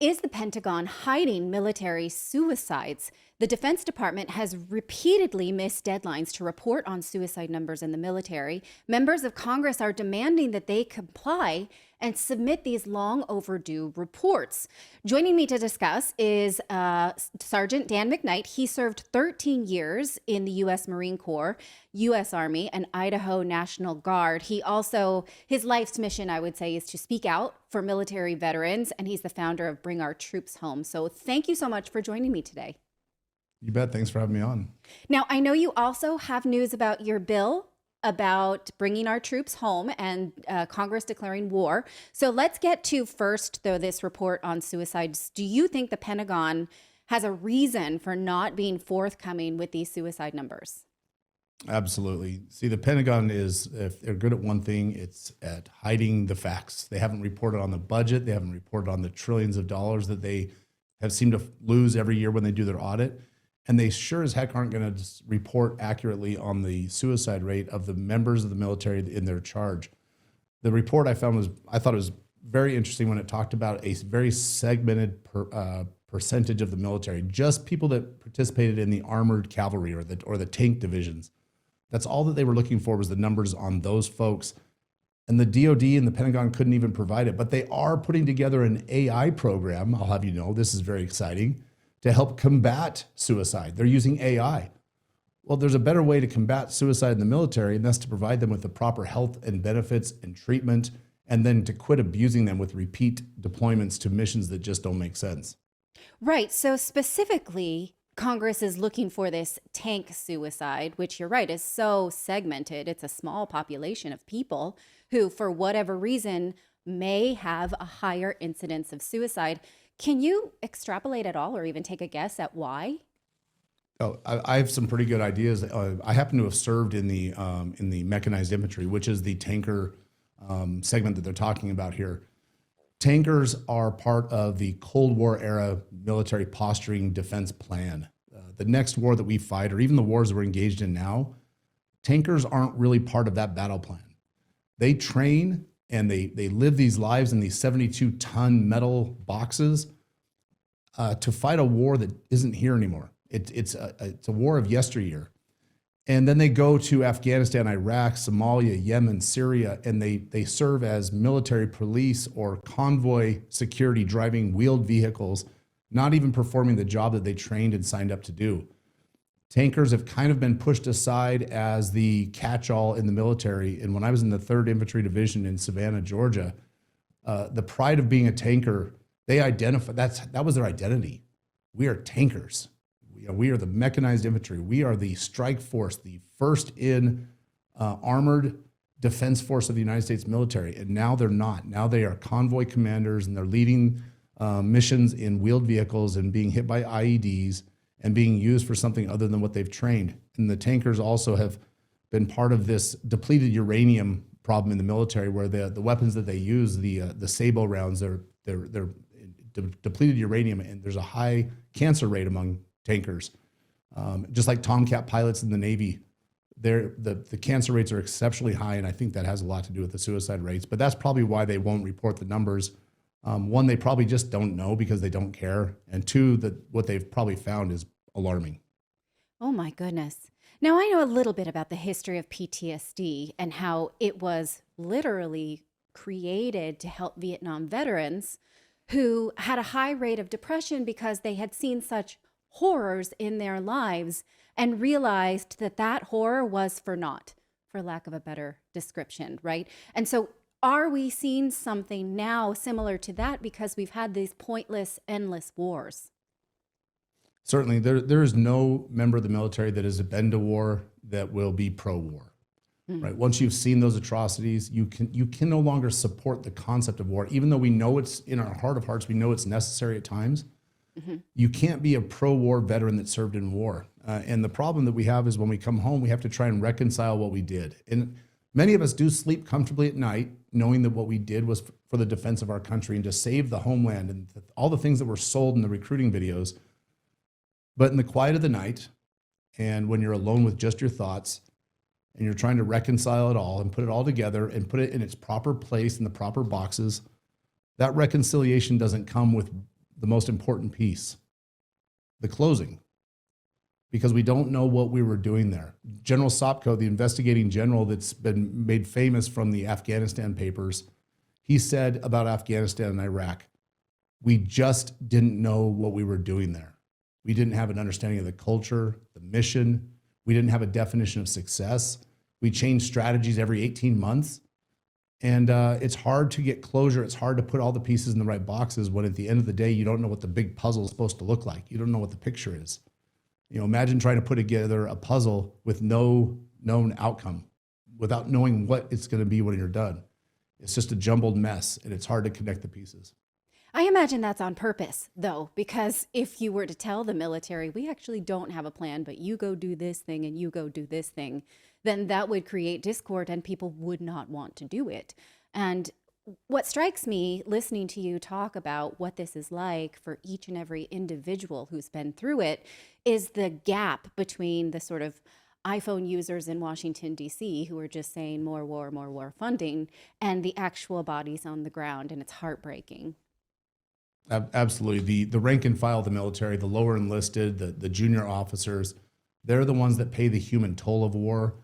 Is the Pentagon hiding military suicides? The Defense Department has repeatedly missed deadlines to report on suicide numbers in the military. Members of Congress are demanding that they comply and submit these long overdue reports. Joining me to discuss is Sergeant Dan McKnight. He served 13 years in the U.S. Marine Corps, U.S. Army, and Idaho National Guard. His life's mission, I would say, is to speak out for military veterans, and he's the founder of Bring Our Troops Home. So thank you so much for joining me today. You bet. Thanks for having me on. Now, I know you also have news about your bill about bringing our troops home and Congress declaring war. So let's get to first, though, this report on suicides. Do you think the Pentagon has a reason for not being forthcoming with these suicide numbers? Absolutely. See, the Pentagon if they're good at one thing, it's at hiding the facts. They haven't reported on the budget. They haven't reported on the trillions of dollars that they have seemed to lose every year when they do their audit. And they sure as heck aren't going to report accurately on the suicide rate of the members of the military in their charge. The report I thought it was very interesting when it talked about a very segmented percentage of the military, just people that participated in the armored cavalry or the tank divisions. That's all that they were looking for, was the numbers on those folks. And the DOD and the Pentagon couldn't even provide it, but they are putting together an AI program. I'll have you know, this is very exciting, to help combat suicide. They're using AI. Well, there's a better way to combat suicide in the military, and that's to provide them with the proper health and benefits and treatment, and then to quit abusing them with repeat deployments to missions that just don't make sense. Right. So specifically, Congress is looking for this tank suicide, which you're right, is so segmented. It's a small population of people who, for whatever reason, may have a higher incidence of suicide. Can you extrapolate at all or even take a guess at why? Oh, I have some pretty good ideas. I happen to have served in the mechanized infantry, which is the tanker segment that they're talking about here. Tankers are part of the Cold War era military posturing defense plan. The next war that we fight, or even the wars we're engaged in now, tankers aren't really part of that battle plan. They train and they live these lives in these 72-ton metal boxes to fight a war that isn't here anymore. It's a war of yesteryear. And then they go to Afghanistan, Iraq, Somalia, Yemen, Syria, and they serve as military police or convoy security, driving wheeled vehicles, not even performing the job that they trained and signed up to do. Tankers have kind of been pushed aside as the catch-all in the military. And when I was in the 3rd Infantry Division in Savannah, Georgia, the pride of being a tanker, they identified, that was their identity. We are tankers. We are the mechanized infantry. We are the strike force, the first in armored defense force of the United States military. And now they're not. Now they are convoy commanders, and they're leading missions in wheeled vehicles and being hit by IEDs and being used for something other than what they've trained. And the tankers also have been part of this depleted uranium problem in the military, where the weapons that they use, the sabot rounds, they're depleted uranium, and there's a high cancer rate among tankers. Just like Tomcat pilots in the Navy, the cancer rates are exceptionally high, and I think that has a lot to do with the suicide rates. But that's probably why they won't report the numbers. One, they probably just don't know because they don't care. And two, that what they've probably found is alarming. Oh my goodness. Now, I know a little bit about the history of PTSD and how it was literally created to help Vietnam veterans who had a high rate of depression because they had seen such horrors in their lives and realized that that horror was for naught, for lack of a better description, right? And so are we seeing something now similar to that because we've had these pointless, endless wars? Certainly, there is no member of the military that has been to war that will be pro-war, right? Once you've seen those atrocities, you can no longer support the concept of war, even though we know it's in our heart of hearts, we know it's necessary at times. You can't be a pro-war veteran that served in war. And the problem that we have is when we come home, we have to try and reconcile what we did. And many of us do sleep comfortably at night, knowing that what we did was for the defense of our country and to save the homeland and all the things that were sold in the recruiting videos. But in the quiet of the night, and when you're alone with just your thoughts, and you're trying to reconcile it all and put it all together and put it in its proper place in the proper boxes, that reconciliation doesn't come with the most important piece, the closing, because we don't know what we were doing there. General Sopko, the investigating general that's been made famous from the Afghanistan papers, he said about Afghanistan and Iraq, we just didn't know what we were doing there. We didn't have an understanding of the culture, the mission. We didn't have a definition of success. We changed strategies every 18 months. And it's hard to get closure. It's hard to put all the pieces in the right boxes when at the end of the day, you don't know what the big puzzle is supposed to look like. You don't know what the picture is. You know, imagine trying to put together a puzzle with no known outcome, without knowing what it's going to be when you're done. It's just a jumbled mess, and it's hard to connect the pieces. I imagine that's on purpose, though, because if you were to tell the military, we actually don't have a plan, but you go do this thing and you go do this thing, then that would create discord and people would not want to do it. And what strikes me listening to you talk about what this is like for each and every individual who's been through it is the gap between the sort of iPhone users in Washington, D.C., who are just saying more war funding, and the actual bodies on the ground. And it's heartbreaking. Absolutely. The rank and file of the military, the lower enlisted, the junior officers, they're the ones that pay the human toll of war.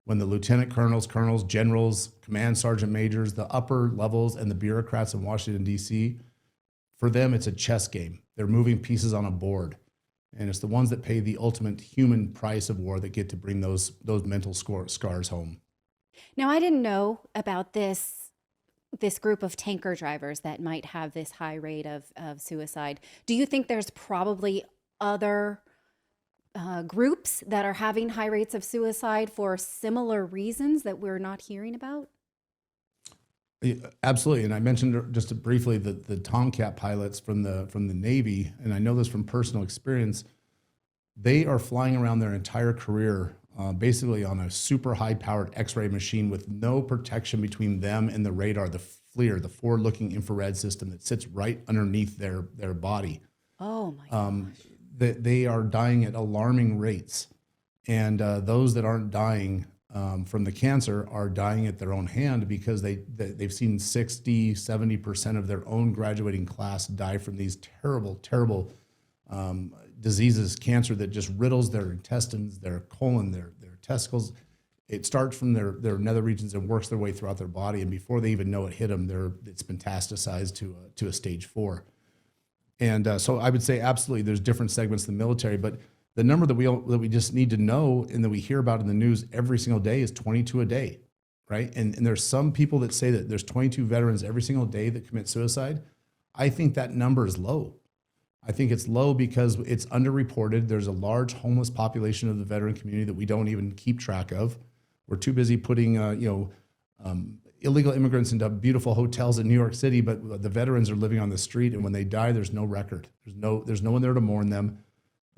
When the lieutenant colonels, generals, command sergeant majors, the upper levels, and the bureaucrats in Washington, D.C., for them, it's a chess game. They're moving pieces on a board. And it's the ones that pay the ultimate human price of war that get to bring those mental scars home. Now, I didn't know about this group of tanker drivers that might have this high rate of suicide. Do you think there's probably other groups that are having high rates of suicide for similar reasons that we're not hearing about? Absolutely. And I mentioned just briefly the Tomcat pilots from the Navy, and I know this from personal experience. They are flying around their entire career basically on a super high-powered X-ray machine with no protection between them and the radar, the FLIR, the forward-looking infrared system that sits right underneath their body. Oh, my gosh. They are dying at alarming rates. And those that aren't dying from the cancer are dying at their own hand because they've seen 60, 70% of their own graduating class die from these terrible, terrible diseases, cancer that just riddles their intestines, their colon, their testicles. It starts from their nether regions and works their way throughout their body. And before they even know it hit them, it's metastasized to a stage 4. And so I would say absolutely there's different segments of the military, but the number that we just need to know and that we hear about in the news every single day is 22 a day, right? And there's some people that say that there's 22 veterans every single day that commit suicide. I think that number is low. I think it's low because it's underreported. There's a large homeless population of the veteran community that we don't even keep track of. We're too busy putting, illegal immigrants into beautiful hotels in New York City, but the veterans are living on the street, and when they die, there's no record. There's no one there to mourn them.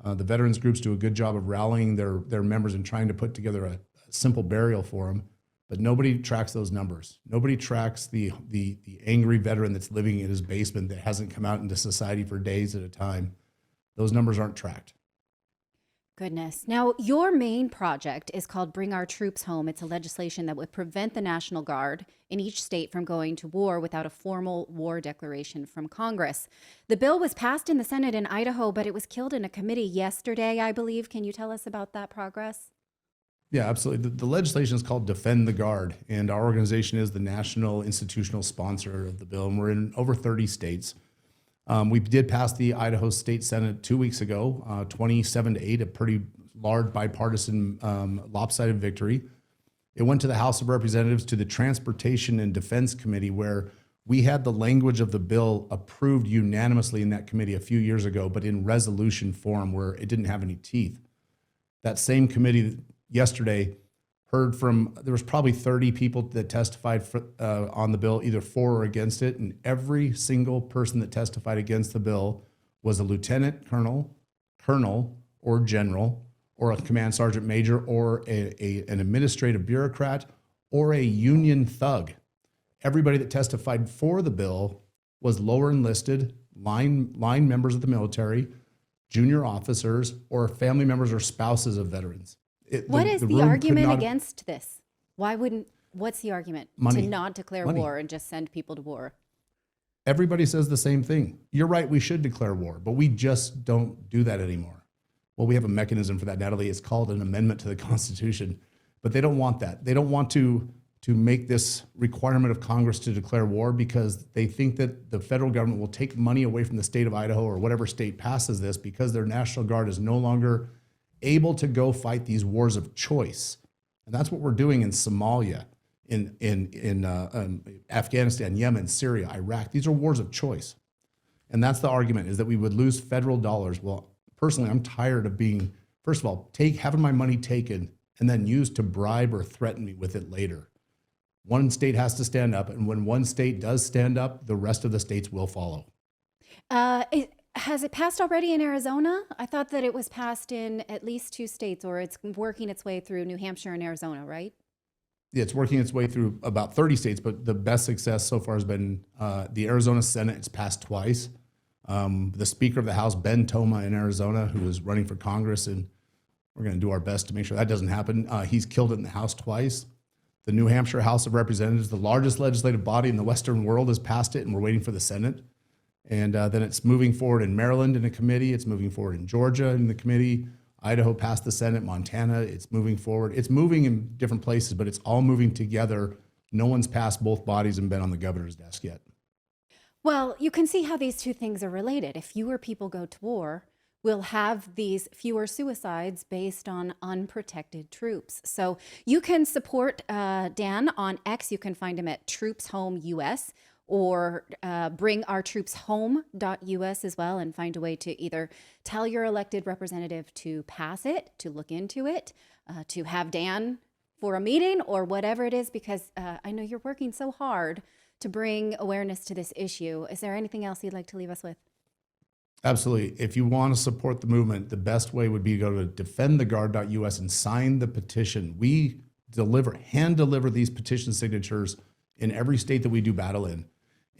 The veterans groups do a good job of rallying their members and trying to put together a simple burial for them, but nobody tracks those numbers. Nobody tracks the angry veteran that's living in his basement that hasn't come out into society for days at a time. Those numbers aren't tracked. Goodness. Now, your main project is called Bring Our Troops Home. It's a legislation that would prevent the National Guard in each state from going to war without a formal war declaration from Congress. The bill was passed in the Senate in Idaho, but it was killed in a committee yesterday, I believe. Can you tell us about that progress? Yeah, absolutely. The legislation is called Defend the Guard, and our organization is the national institutional sponsor of the bill, and we're in over 30 states. We did pass the Idaho State Senate 2 weeks ago, 27-8, a pretty large bipartisan lopsided victory. It went to the House of Representatives to the Transportation and Defense Committee, where we had the language of the bill approved unanimously in that committee a few years ago, but in resolution form where it didn't have any teeth. That same committee yesterday heard from, there was probably 30 people that testified on the bill, either for or against it, and every single person that testified against the bill was a lieutenant colonel, or general, or a command sergeant major, or an administrative bureaucrat, or a union thug. Everybody that testified for the bill was lower enlisted, line members of the military, junior officers, or family members or spouses of veterans. What is the argument against this? What's the argument to not declare war and just send people to war? Everybody says the same thing. You're right, we should declare war, but we just don't do that anymore. Well, we have a mechanism for that, Natalie. It's called an amendment to the Constitution, but they don't want that. They don't want to make this requirement of Congress to declare war because they think that the federal government will take money away from the state of Idaho or whatever state passes this because their National Guard is no longer able to go fight these wars of choice. And that's what we're doing in Somalia, in Afghanistan, Yemen, Syria, Iraq. These are wars of choice. And that's the argument, is that we would lose federal dollars. Well, personally, I'm tired of being, first of all, having my money taken and then used to bribe or threaten me with it later. One state has to stand up, and when one state does stand up, the rest of the states will follow. Has it passed already in Arizona? I thought that it was passed in at least 2 states, or it's working its way through New Hampshire and Arizona, right? Yeah, it's working its way through about 30 states, but the best success so far has been the Arizona Senate. It's passed twice. The Speaker of the House, Ben Toma in Arizona, who is running for Congress, and we're going to do our best to make sure that doesn't happen. He's killed it in the House twice. The New Hampshire House of Representatives, the largest legislative body in the Western world, has passed it, and we're waiting for the Senate. And then it's moving forward in Maryland in a committee. It's moving forward in Georgia in the committee. Idaho passed the Senate. Montana, it's moving forward. It's moving in different places, but it's all moving together. No one's passed both bodies and been on the governor's desk yet. Well, you can see how these two things are related. If fewer people go to war, we'll have these fewer suicides based on unprotected troops. So you can support Dan on X. You can find him at Troops Home US, or bringourtroopshome.us as well, and find a way to either tell your elected representative to pass it, to look into it, to have Dan for a meeting, or whatever it is, because I know you're working so hard to bring awareness to this issue. Is there anything else you'd like to leave us with? Absolutely. If you want to support the movement, the best way would be to go to defendtheguard.us and sign the petition. We hand deliver these petition signatures in every state that we do battle in.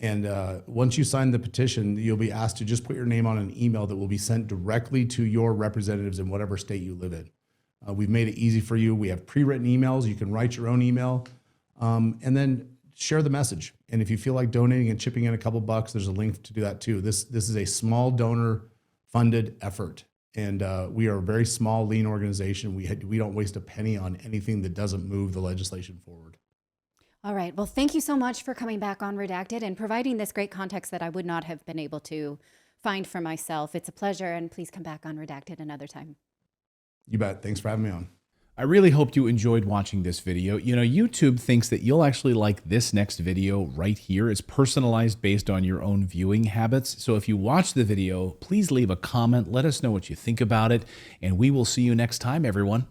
And once you sign the petition, you'll be asked to just put your name on an email that will be sent directly to your representatives in whatever state you live in. We've made it easy for you. We have pre-written emails. You can write your own email and then share the message. And if you feel like donating and chipping in a couple bucks, there's a link to do that too. This is a small donor-funded effort. And we are a very small, lean organization. We don't waste a penny on anything that doesn't move the legislation forward. All right. Well, thank you so much for coming back on Redacted and providing this great context that I would not have been able to find for myself. It's a pleasure, and please come back on Redacted another time. You bet. Thanks for having me on. I really hoped you enjoyed watching this video. You know, YouTube thinks that you'll actually like this next video right here. It's personalized based on your own viewing habits. So if you watch the video, please leave a comment. Let us know what you think about it, and we will see you next time, everyone.